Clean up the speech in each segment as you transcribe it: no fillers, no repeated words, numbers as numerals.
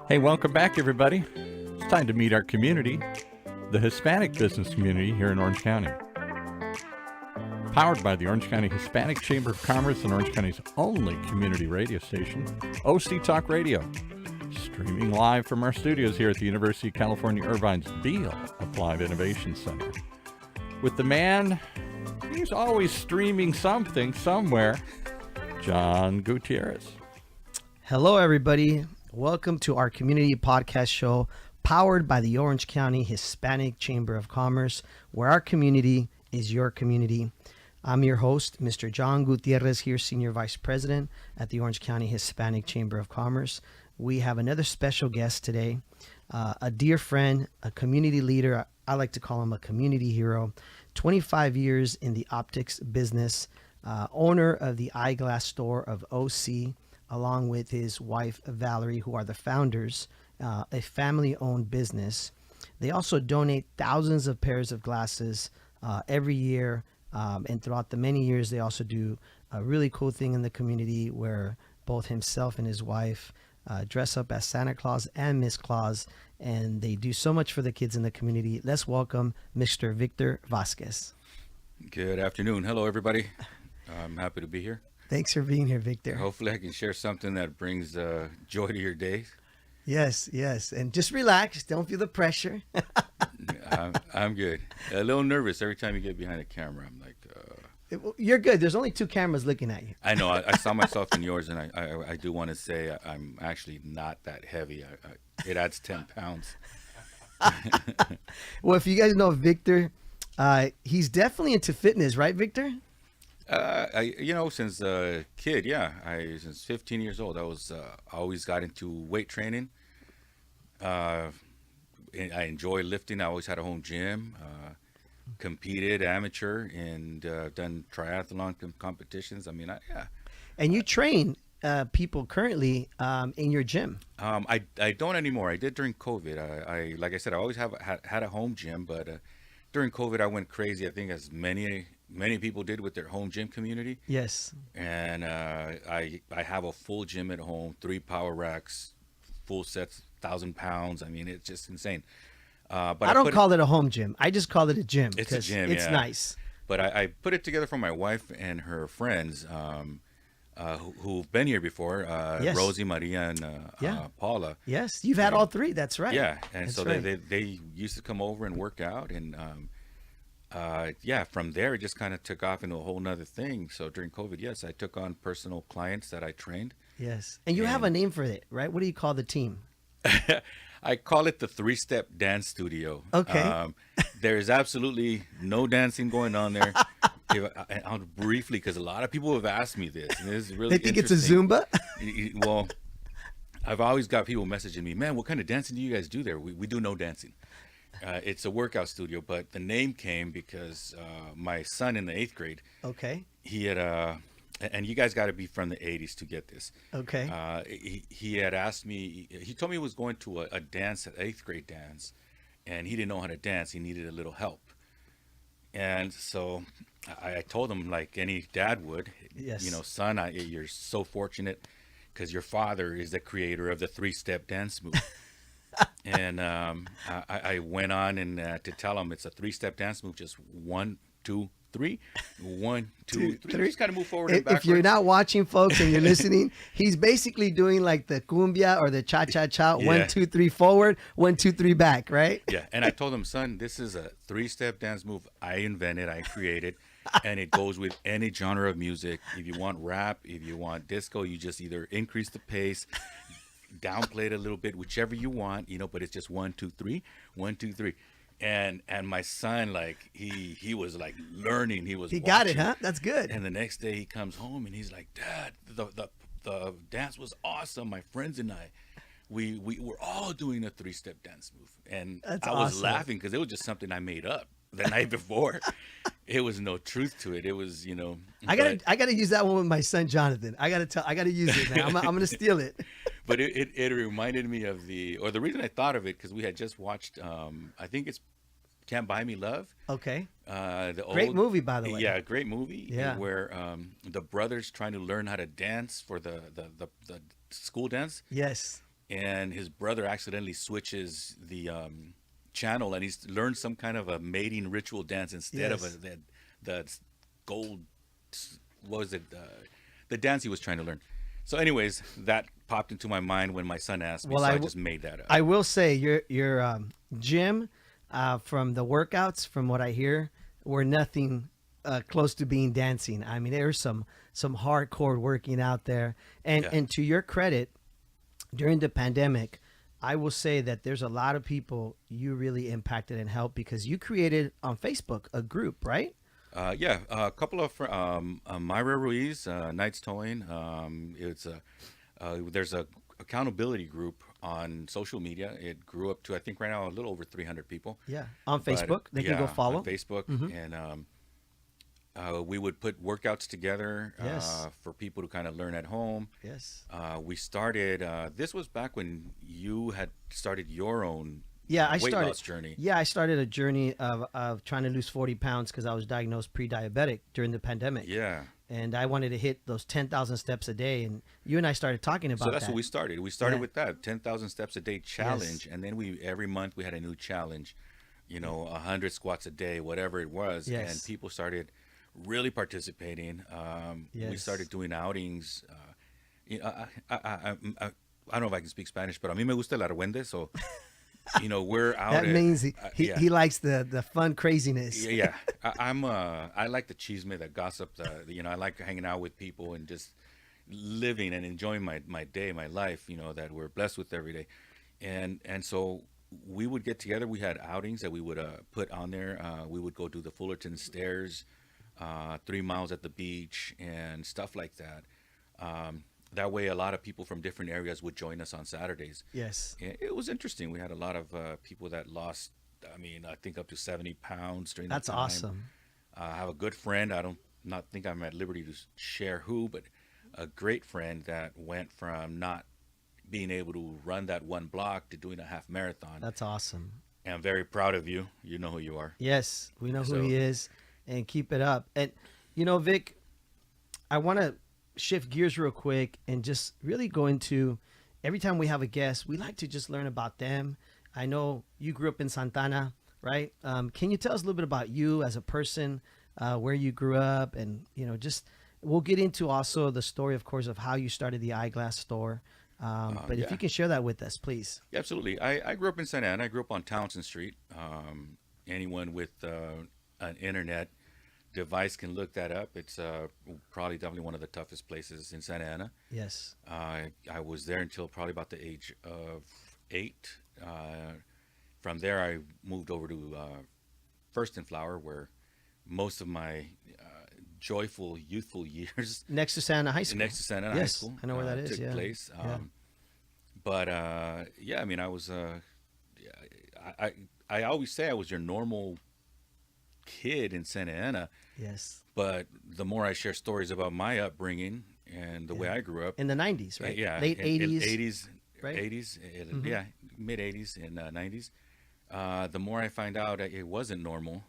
Hey, welcome back, everybody. It's time to meet our community, the Hispanic business community here in Orange County. Powered by the Orange County Hispanic Chamber of Commerce and Orange County's only community radio station, OC Talk Radio. Streaming live from our studios here at the University of California, Irvine's Beale Applied Innovation Center. With the man, he's always streaming something somewhere, John Gutierrez. Hello, everybody. Welcome to our community podcast show powered by the Orange County Hispanic Chamber of Commerce, where our community is your community. I'm your host, Mr. John Gutierrez here, Senior Vice President at the Orange County Hispanic Chamber of Commerce. We have another special guest today, a dear friend, a community leader. I like to call him a community hero. 25 years in the optics business, owner of the EYEGLASS Store of OC, along with his wife, Valerie, who are the founders, a family-owned business. They also donate thousands of pairs of glasses every year. And throughout the many years, they also do a really cool thing in the community where both himself and his wife dress up as Santa Claus and Miss Claus, and they do so much for the kids in the community. Let's welcome Mr. Victor Vasquez. Good afternoon. Hello, everybody. I'm happy to be here. Thanks for being here, Victor. Hopefully I can share something that brings joy to your day. Yes, yes. And just relax. Don't feel the pressure. I'm good. A little nervous every time you get behind a camera. I'm like... You're good. There's only two cameras looking at you. I know. I saw myself in yours, and I do want to say I'm actually not that heavy. It adds 10 pounds. Well, if you guys know Victor, he's definitely into fitness, right, Victor? Since a kid, since 15 years old, I always got into weight training. I enjoy lifting. I always had a home gym. Competed amateur and done triathlon competitions. I mean, yeah. And you train people currently in your gym. I don't anymore. I did during COVID. I like I said, I always had a home gym, but during COVID, I went crazy. I think as many people did with their home gym community. Yes. And I have a full gym at home, 3 power racks, full sets, 1,000 pounds. I mean, it's just insane. But I don't call it a home gym. I just call it a gym. It's a gym. It's nice. But I put it together for my wife and her friends who've been here before. Yes. Rosie, Maria, and Paula. Yes, you've had all three. That's right. Yeah, and That's so right. they used to come over and work out, and from there it just kind of took off into a whole nother thing. So during COVID, yes, I took on personal clients that I trained. Yes, and you have a name for it, right? What do you call the team? I call it the 3-Step Dance Studio. Okay. There's absolutely no dancing going on there. I'll briefly, because a lot of people have asked me this. And this is really They think it's a Zumba? Well, I've always got people messaging me, man, what kind of dancing do you guys do there? We do no dancing. It's a workout studio, but the name came because my son in the 8th grade, Okay. he had and you guys got to be from the 80s to get this. Okay. He had asked me, he told me he was going to a dance, an 8th grade dance, and he didn't know how to dance. He needed a little help. And so I told him, like any dad would, Yes. son, you're so fortunate because your father is the creator of the 3-step dance move. And I went on and to tell him it's a 3-step dance move, just 1, 2, 3, 1, 2, 3. Just gotta move forward and backwards. If you're not watching, folks, and you're listening, he's basically doing like the cumbia or the cha-cha-cha. Yeah. 1, 2, 3 forward, 1, 2, 3 back, right? Yeah, and I told him, son, this is a 3-step dance move I invented, I created, and it goes with any genre of music. If you want rap, if you want disco, you just either increase the pace, downplay it a little bit, whichever you want, but it's just 1, 2, 3, 1, 2, 3. And my son, like he was like learning, he He got it, huh? That's good. And the next day he comes home and he's like, Dad, the dance was awesome. My friends and I, we were all doing a 3-step dance move, and That's I was awesome. laughing because it was just something I made up the night before. It was no truth to it. It was, I gotta use that one with my son Jonathan. I gotta use it, man. I'm gonna steal it. But it reminded me of the reason I thought of it, because we had just watched, I think it's Can't Buy Me Love. Okay. Great movie, by the way. Yeah, great movie. Yeah. Where the brothers trying to learn how to dance for the school dance. Yes. and his brother accidentally switches the channel, and he's learned some kind of a mating ritual dance instead of Yes. the gold. What was it? The dance he was trying to learn. So, anyways, that popped into my mind when my son asked me, Well, so I I w- just made that up. I will say your gym from the workouts, from what I hear, were nothing close to being dancing. I mean, there's some hardcore working out there, and Yeah. and to your credit, during the pandemic, I will say that there's a lot of people you really impacted and helped because you created on Facebook a group, right? Yeah, a couple of Myra Ruiz, Knights Towing. There's a accountability group on social media. It grew up to, I think right now, a little over 300 people. Yeah, on But, Facebook they can go follow. on Facebook, and we would put workouts together Yes. for people to kind of learn at home. Yes. We started. This was back when you had started your own Yeah, I weight started loss journey. Yeah, I started a journey of trying to lose 40 pounds because I was diagnosed pre-diabetic during the pandemic. Yeah. And I wanted to hit those 10,000 steps a day. And you and I started talking about So that's that. what we started. We started Yeah. with that 10,000 steps a day challenge, and then every month we had a new challenge. 100 squats a day, whatever it was, Yes. and people started really participating. We Yes. started doing outings. I don't know if I can speak Spanish, but a mí me gusta el argüende, so we're out. That means yeah. he likes the fun craziness. Yeah, I like the chisme, the gossip. I like hanging out with people and just living and enjoying my day, my life. That we're blessed with every day, and so we would get together. We had outings that we would put on there. We would go do the Fullerton Stairs, 3 miles at the beach, and stuff like that. That way, a lot of people from different areas would join us on Saturdays. Yes. It was interesting. We had a lot of people that lost, I think up to 70 pounds during that That's time. awesome. I have a good friend. I don't not think I'm at liberty to share who, but a great friend that went from not being able to run that one block to doing a half marathon. That's awesome. And I'm very proud of you. You know who you are. Yes, we know who So- he is, and keep it up. And Vic, I want to shift gears real quick and just really go into every time we have a guest, we like to just learn about them. I know you grew up in Santana, right? Can you tell us a little bit about you as a person, where you grew up, and just we'll get into also the story, of course, of how you started the eyeglass store. But if yeah. you can share that with us, please. Yeah, absolutely. I grew up in Santa Ana. I grew up on Townsend Street. Anyone with an internet device can look that up. It's probably definitely one of the toughest places in Santa Ana. Yes. I was there until probably about the age of 8. From there, I moved over to First and Flower, where most of my joyful, youthful years Next to Santa High School. next to Santa Ana Yes, High School I know where that is, took yeah. place. Yeah. But yeah, I was I always say I was your normal kid in Santa Ana, Yes. but the more I share stories about my upbringing and the way I grew up, In the 90s, right? yeah, Late in 80s. 80s, right? 80s, yeah, mid 80s and 90s. The more I find out it wasn't normal,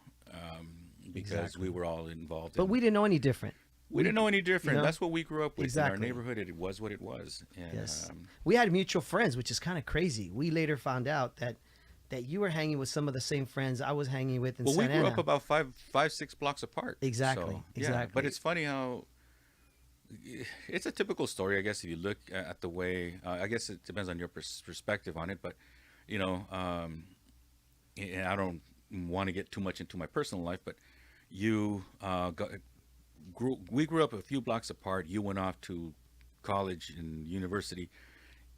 because Exactly. we were all involved. But we didn't know any different. we didn't know any different. know? That's what we grew up with Exactly. in our neighborhood. It was what it was. And, Yes. We had mutual friends, which is kind of crazy. We later found out that you were hanging with some of the same friends I was hanging with in Well, we Santa grew Ana. up about 6 blocks apart. Exactly, So, exactly. But it's funny how it's a typical story, I guess, if you look at the way. I guess it depends on your perspective on it, but and I don't want to get too much into my personal life, but you we grew up a few blocks apart. You went off to college and university,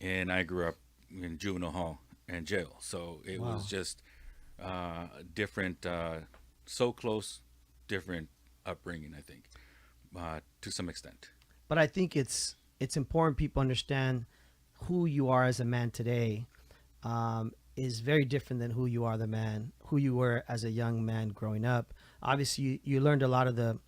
and I grew up in juvenile hall and jail. So it Wow. was just different, so close, different upbringing, I think, to some extent. But I think it's important people understand who you are as a man today is very different than who you were as a young man growing up. Obviously, you learned a lot of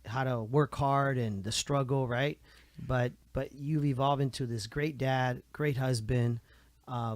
how to work hard and the struggle, right? But you've evolved into this great dad, great husband,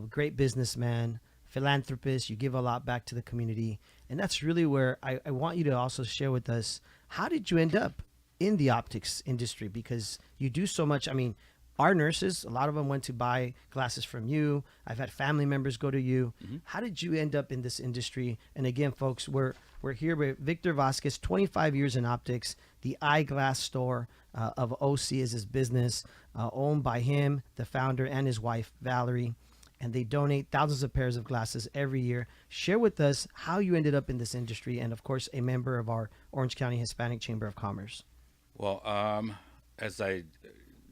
great businessman, philanthropist. You give a lot back to the community, and that's really where I want you to also share with us, how did you end up in the optics industry? Because you do so much. I mean, our nurses, a lot of them went to buy glasses from you. I've had family members go to you. How did you end up in this industry? And again, folks, we're here with Victor Vasquez, 25 years in optics. The Eyeglass Store of OC is his business, owned by him, the founder, and his wife, Valerie. And they donate thousands of pairs of glasses every year. Share with us how you ended up in this industry, and of course, a member of our Orange County Hispanic Chamber of Commerce. Well,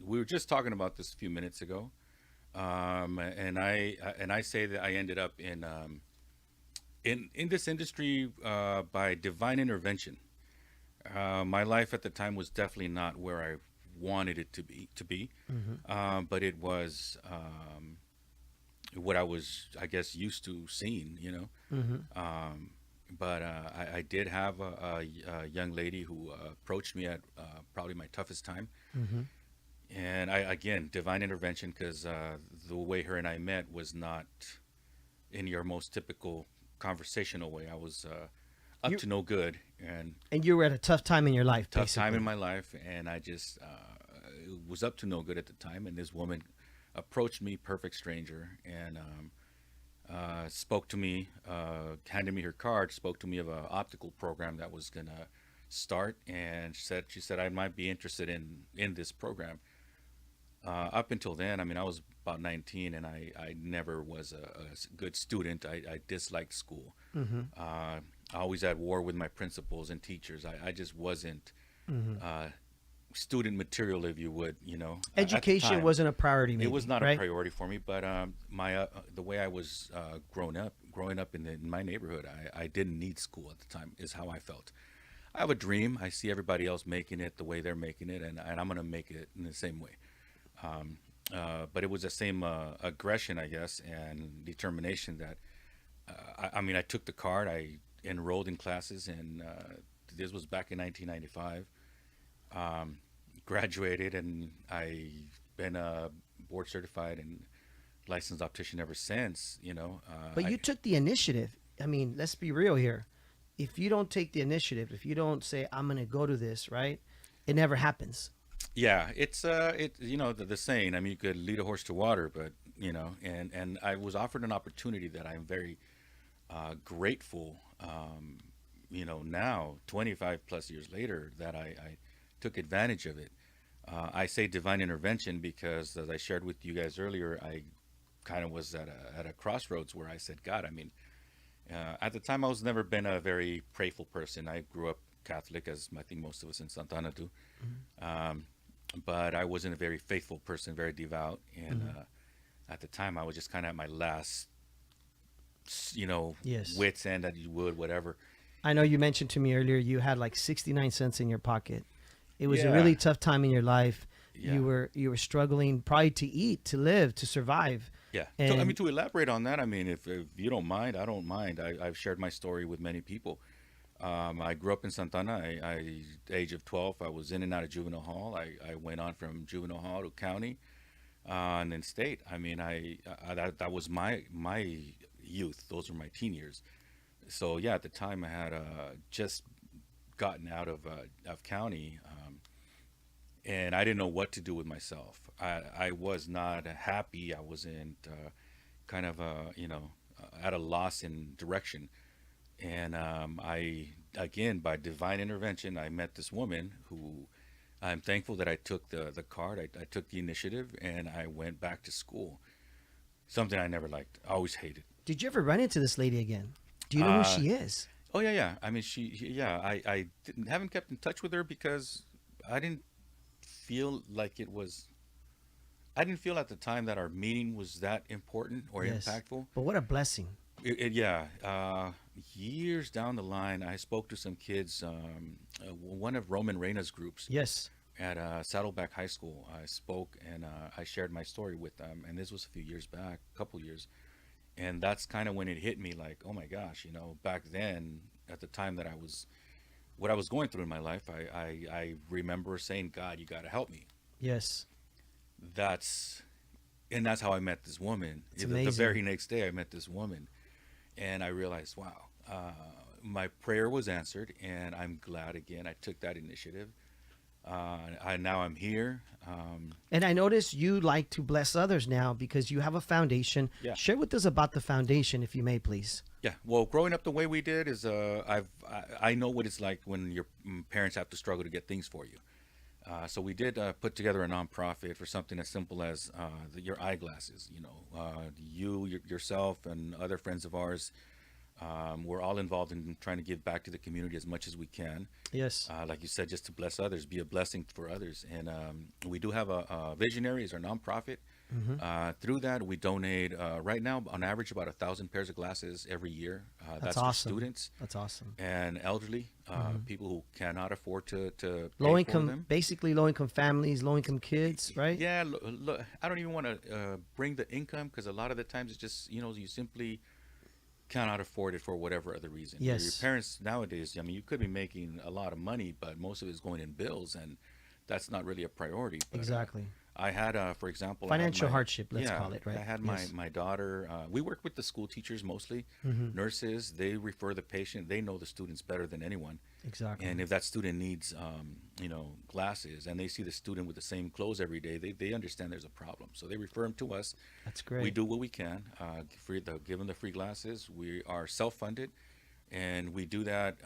we were just talking about this a few minutes ago, and I say that I ended up in this industry by divine intervention. My life at the time was definitely not where I wanted it to be, but it was what I was, I guess, used to seeing, But I did have a young lady who approached me at probably my toughest time. And again, divine intervention, because the way her and I met was not in your most typical conversational way. I was up to no good. And you were at a tough time in your life, tough basically. time in my life. And I just was up to no good at the time. And this woman approached me, perfect stranger, and spoke to me, handed me her card, spoke to me of an optical program that was going to start. And she said I might be interested in this program. Up until then, I mean, I was about 19, and I never was a good student. I disliked school. Always at war with my principals and teachers. I just wasn't student material, if you would, Education wasn't a priority, maybe, it was not right? a priority for me, but the way I was growing up in my neighborhood, I didn't need school at the time, is how I felt. I have a dream. I see everybody else making it the way they're making it, and I'm going to make it in the same way. But it was the same aggression, I guess, and determination that, I took the card, I enrolled in classes, and this was back in 1995. Graduated, and I've been board certified and licensed optician ever since, But you took the initiative. I mean, let's be real here. If you don't take the initiative, if you don't say, I'm going to go to this, right, it never happens. Yeah, it's the saying. I mean, you could lead a horse to water, but and I was offered an opportunity that I'm very grateful. Now 25 plus years later, that I took advantage of it. I say divine intervention because, as I shared with you guys earlier, I kind of was at a crossroads where I said, God, I mean, at the time I was never been a very prayerful person. I grew up Catholic, as I think most of us in Santa Ana do. But I wasn't a very faithful person, very devout. And at the time, I was just kind of at my last, Yes. wit's end, that you would, whatever. I know you mentioned to me earlier you had like 69 cents in your pocket. It was a Yeah. really tough time in your life. Yeah. You were struggling probably to eat, to live, to survive. Yeah. And- To elaborate on that, I mean, if you don't mind, I don't mind. I've shared my story with many people. I grew up in Santana. Age of 12, I was in and out of juvenile hall. I went on from juvenile hall to county, and then state. I mean, that was my youth. Those were my teen years. So yeah, at the time I had just gotten out of county, and I didn't know what to do with myself. I was not happy. I wasn't kind of at a loss in direction. And again, by divine intervention, I met this woman who I'm thankful that I took the card. I took the initiative, and I went back to school. Something I never liked. I always hated. Did you ever run into this lady again? Do you know who she is? Oh yeah. I mean, I haven't kept in touch with her because I didn't feel like it was. I didn't feel at the time that our meeting was that important or Yes. impactful. But what a blessing. Years down the line, I spoke to some kids, one of Roman Reina's groups Yes. at Saddleback High School. I spoke, and I shared my story with them, and this was a few years back, a couple years. And that's kind of when it hit me, like, oh my gosh, back then, at the time that what I was going through in my life, I remember saying, God, you got to help me. Yes. That's how I met this woman. It's The amazing. very next day I met this woman, and I realized, wow, my prayer was answered, and I'm glad again I took that initiative. Now I'm here. And I notice you like to bless others now because you have a foundation. Yeah. Share with us about the foundation, if you may, please. Yeah, well, growing up the way we did is I know what it's like when your parents have to struggle to get things for you. So we did put together a nonprofit for something as simple as your eyeglasses. Yourself, and other friends of ours. We're all involved in trying to give back to the community as much as we can. Yes. Like you said, just to bless others, be a blessing for others. And we do have a Visionary is our nonprofit. Through that, we donate right now on average about 1,000 pairs of glasses every year. That's awesome. for students That's awesome. and elderly people who cannot afford to pay Low for income, them. basically low income families, low income kids, right? Yeah, I don't even want to bring the income because a lot of the times it's just you simply cannot afford it for whatever other reason. Yes. Your parents nowadays, I mean, you could be making a lot of money, but most of it is going in bills, and that's not really a priority. But, Exactly. I had, for example, Financial hardship, let's yeah, call it, right? I had Yes. my daughter. We work with the school teachers mostly, nurses. They refer the patient. They know the students better than anyone. Exactly. And if that student needs, glasses, and they see the student with the same clothes every day, they understand there's a problem. So they refer them to us. That's great. We do what we can. Give them the free glasses. We are self-funded, and we do that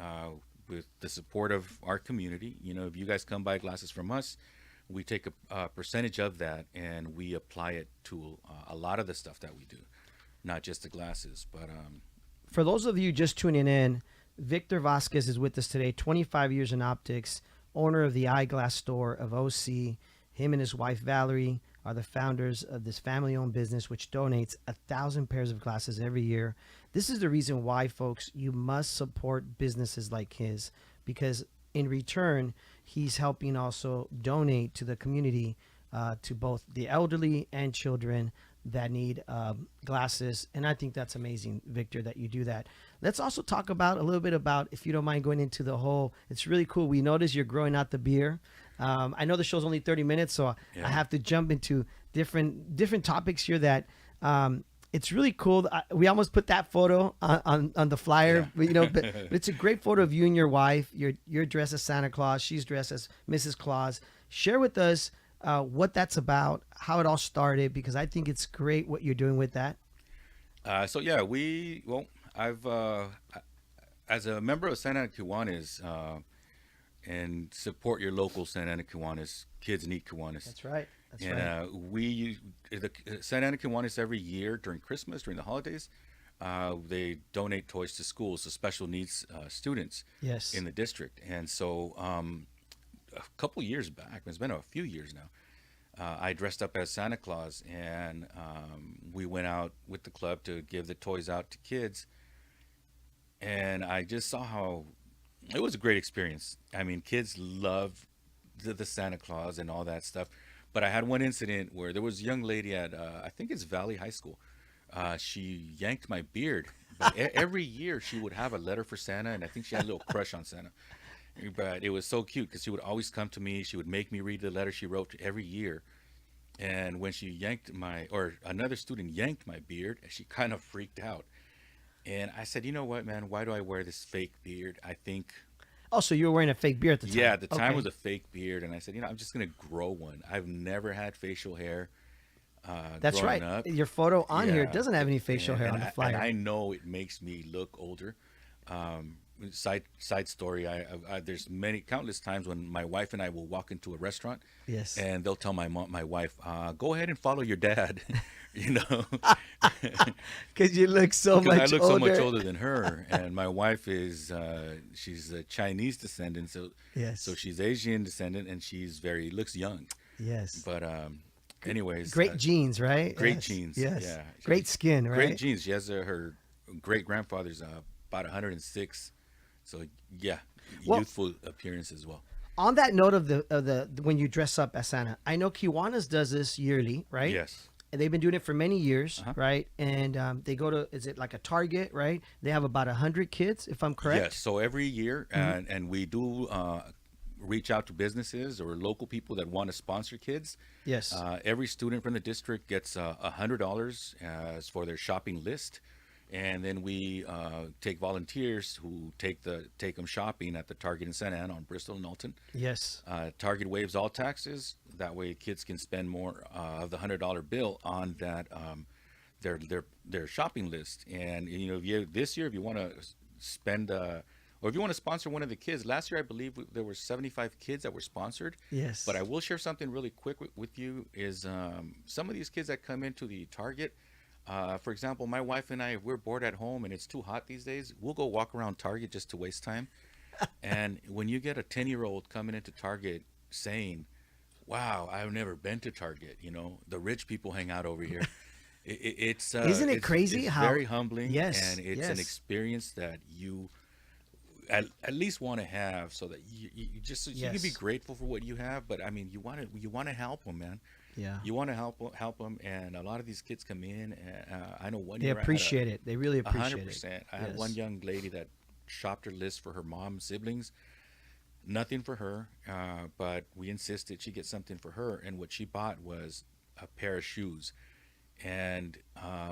with the support of our community. If you guys come buy glasses from us, we take a percentage of that and we apply it to a lot of the stuff that we do, not just the glasses. But For those of you just tuning in, Victor Vasquez is with us today, 25 years in optics, owner of the EYEGLASS Store of OC. Him and his wife, Valerie, are the founders of this family-owned business, which donates 1,000 pairs of glasses every year. This is the reason why, folks, you must support businesses like his, because in return, he's helping also donate to the community, to both the elderly and children that need glasses. And I think that's amazing, Victor, that you do that. Let's also talk about a little bit about, if you don't mind going into the whole, it's really cool. We notice you're growing out the beer. I know the show's only 30 minutes, so Yeah. I have to jump into different topics here that it's really cool. We almost put that photo on the flyer, Yeah. but it's a great photo of you and your wife. You're dressed as Santa Claus. She's dressed as Mrs. Claus. Share with us what that's about, how it all started, because I think it's great what you're doing with that. So yeah, I've as a member of Santa Ana Kiwanis, and support your local Santa Ana Kiwanis. Kids need Kiwanis. That's right. That's And right. we the Santa Ana Kiwanis every year during Christmas, during the holidays, they donate toys to schools, to special needs students Yes. in the district. And so a couple years back, it's been a few years now, I dressed up as Santa Claus, and we went out with the club to give the toys out to kids. And I just saw how it was a great experience. I mean, kids love the Santa Claus and all that stuff. But I had one incident where there was a young lady at, I think it's Valley High School. She yanked my beard. But every year she would have a letter for Santa, and I think she had a little crush on Santa. But it was so cute because she would always come to me. She would make me read the letter she wrote every year. And when she another student yanked my beard, she kind of freaked out. And I said, you know what, man, why do I wear this fake beard? I think, Oh, so you were wearing a fake beard at the time. yeah, at the time Okay. was a fake beard. And I said, I'm just going to grow one. I've never had facial hair. That's growing right. up. Your photo on here Yeah. doesn't have any facial hair on And the flyer. And I know it makes me look older. Side story, there's countless times when my wife and I will walk into a restaurant, Yes. and they'll tell my wife, go ahead and follow your dad, Because you look so because much I look older. so much older than her, and my wife is she's a Chinese descendant, Yes. so she's Asian descendant, and she's looks young. Yes. But anyways, Great genes, right? great Yes. genes, Yes. yeah. Great skin, right? Great genes. She has her great grandfather's about 106, so yeah, Well- youthful appearance as well. On that note of the when you dress up as Santa, I know Kiwanis does this yearly, right? Yes. And they've been doing it for many years, Uh-huh. right? And they go to, is it like a Target, right? They have about 100 kids, if I'm correct. Yes. So every year, and we do reach out to businesses or local people that want to sponsor kids. Yes. Every student from the district gets $100 as for their shopping list, And then we take volunteers who take them shopping at the Target in Santa Ana on Bristol and Knowlton. Yes. Target waives all taxes. That way, kids can spend more of the $100 bill on that their shopping list. And if this year, if you want to spend or if you want to sponsor one of the kids, last year I believe there were 75 kids that were sponsored. Yes. But I will share something really quick with you is some of these kids that come into the Target. For example, my wife and I, if we're bored at home and it's too hot these days, we'll go walk around Target just to waste time. And when you get a 10-year-old coming into Target saying, "Wow, I've never been to Target. The rich people hang out over here." It's Isn't it crazy it's how very humbling, Yes, and it's yes. an experience that you at least want to have, so that you can be Yes. grateful for what you have. But I mean, you want to help them, man. Yeah. You want to help them, and a lot of these kids come in. And, I know one They year I had appreciate it. They really appreciate 100%. it. I had Yes. one young lady that shopped her list for her mom's siblings. Nothing for her, but we insisted she get something for her, and what she bought was a pair of shoes, and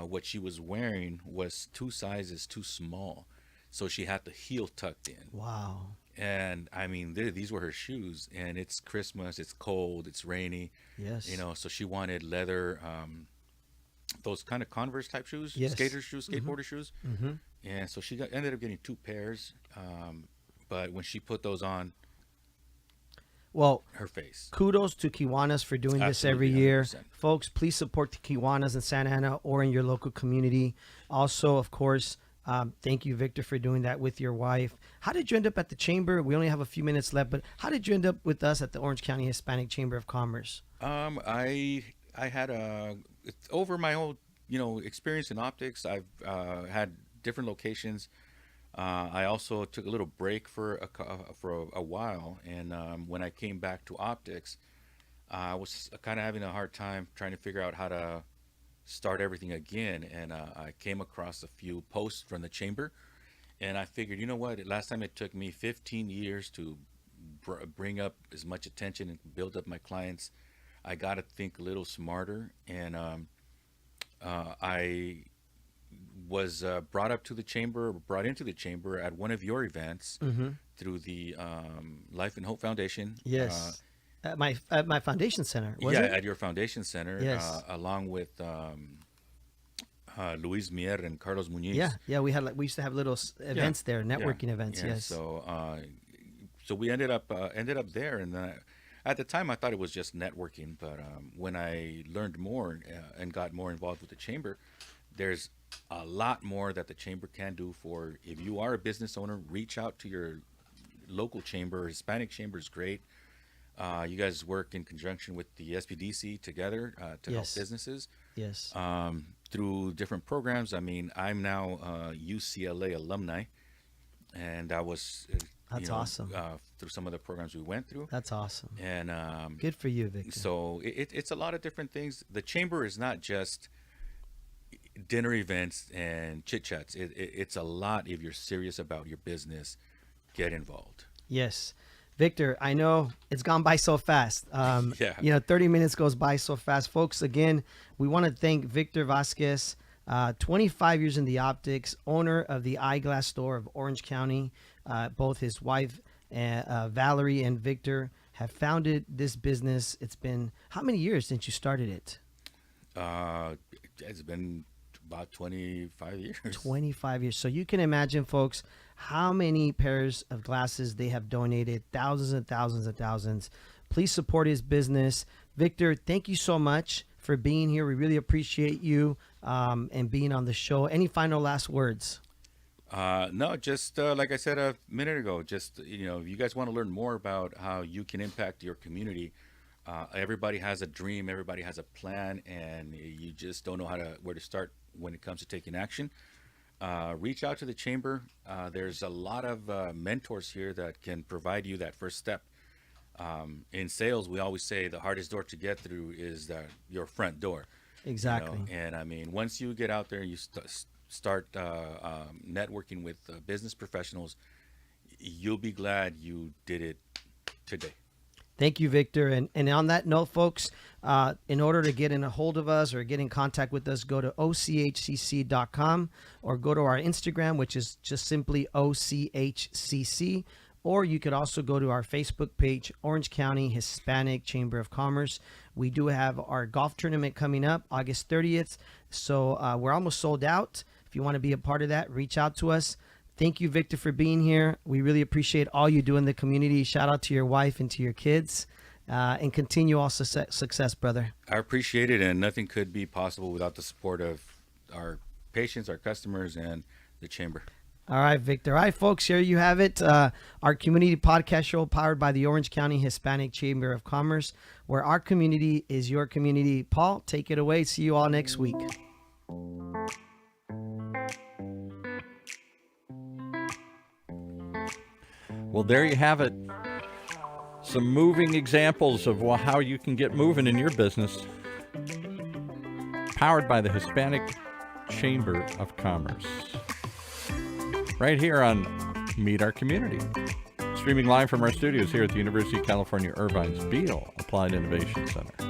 what she was wearing was 2 sizes too small, so she had the heel tucked in. Wow. And I mean, these were her shoes, and it's Christmas, it's cold, it's rainy, Yes. so she wanted leather, those kind of Converse type shoes, Yes. skater shoes, skateboarder shoes. Mm-hmm. And so she ended up getting 2 pairs, but when she put those on, Well, her face. kudos to Kiwanis for doing this every Absolutely, year. 100%. Folks, please support the Kiwanis in Santa Ana or in your local community. Also, of course, thank you, Victor, for doing that with your wife. How did you end up at the Chamber? We only have a few minutes left, but how did you end up with us at the Orange County Hispanic Chamber of Commerce? I had over my whole experience in optics. I've had different locations. I also took a little break for a while, and when I came back to optics, I was kind of having a hard time trying to figure out how to start everything again. And I came across a few posts from the chamber, and I figured, you know what? Last time it took me 15 years to bring up as much attention and build up my clients. I got to think a little smarter, and I was brought into the chamber at one of your events through the Life and Hope Foundation. Yes. At my foundation center, was Yeah, it? at your foundation center, Yes. along with Luis Mier and Carlos Muñiz. Yeah. We used to have little events there, networking events. Yeah, Yes. so we ended up there, and at the time I thought it was just networking, but when I learned more and got more involved with the chamber, there's a lot more that the chamber can do for. If you are a business owner, reach out to your local chamber. Hispanic chamber is great. You guys work in conjunction with the SPDC together to help Yes. businesses Yes. through different programs. I mean, I'm now a UCLA alumni, and I was That's awesome. through some of the programs we went through. That's awesome. And Good for you, Victor. so it's a lot of different things. The chamber is not just dinner events and chit chats. It's a lot. If you're serious about your business, get involved. Yes. Victor, I know it's gone by so fast. Yeah. 30 minutes goes by so fast. Folks, again, we want to thank Victor Vasquez, 25 years in the optics, owner of the EYEGLASS Store of Orange County. Both his wife, Valerie, and Victor have founded this business. It's been how many years since you started it? It's been about 25 years. 25 years. So you can imagine, folks, how many pairs of glasses they have donated, thousands and thousands and thousands. Please support his business. Victor, thank you so much for being here. We really appreciate you and being on the show. Any final last words? No, just like I said a minute ago, just, if you guys want to learn more about how you can impact your community, everybody has a dream, everybody has a plan, and you just don't know where to start when it comes to taking action. Reach out to the chamber. There's a lot of mentors here that can provide you that first step. In sales, we always say the hardest door to get through is your front door. Exactly. And I mean, once you get out there and you start networking with business professionals, you'll be glad you did it today. Thank you, Victor. And on that note, folks, in order to get in a hold of us or get in contact with us, go to ochcc.com or go to our Instagram, which is just simply OCHCC. Or you could also go to our Facebook page, Orange County Hispanic Chamber of Commerce. We do have our golf tournament coming up August 30th. So we're almost sold out. If you want to be a part of that, reach out to us. Thank you, Victor, for being here. We really appreciate all you do in the community. Shout out to your wife and to your kids, and continue all success, brother. I appreciate it, and nothing could be possible without the support of our patients, our customers, and the chamber. All right, Victor. All right, folks, here you have it. Our community podcast show powered by the Orange County Hispanic Chamber of Commerce, where our community is your community. Paul, take it away. See you all next week. Well, there you have it. Some moving examples of how you can get moving in your business. Powered by the Hispanic Chamber of Commerce. Right here on Meet Our Community. Streaming live from our studios here at the University of California, Irvine's Beale Applied Innovation Center.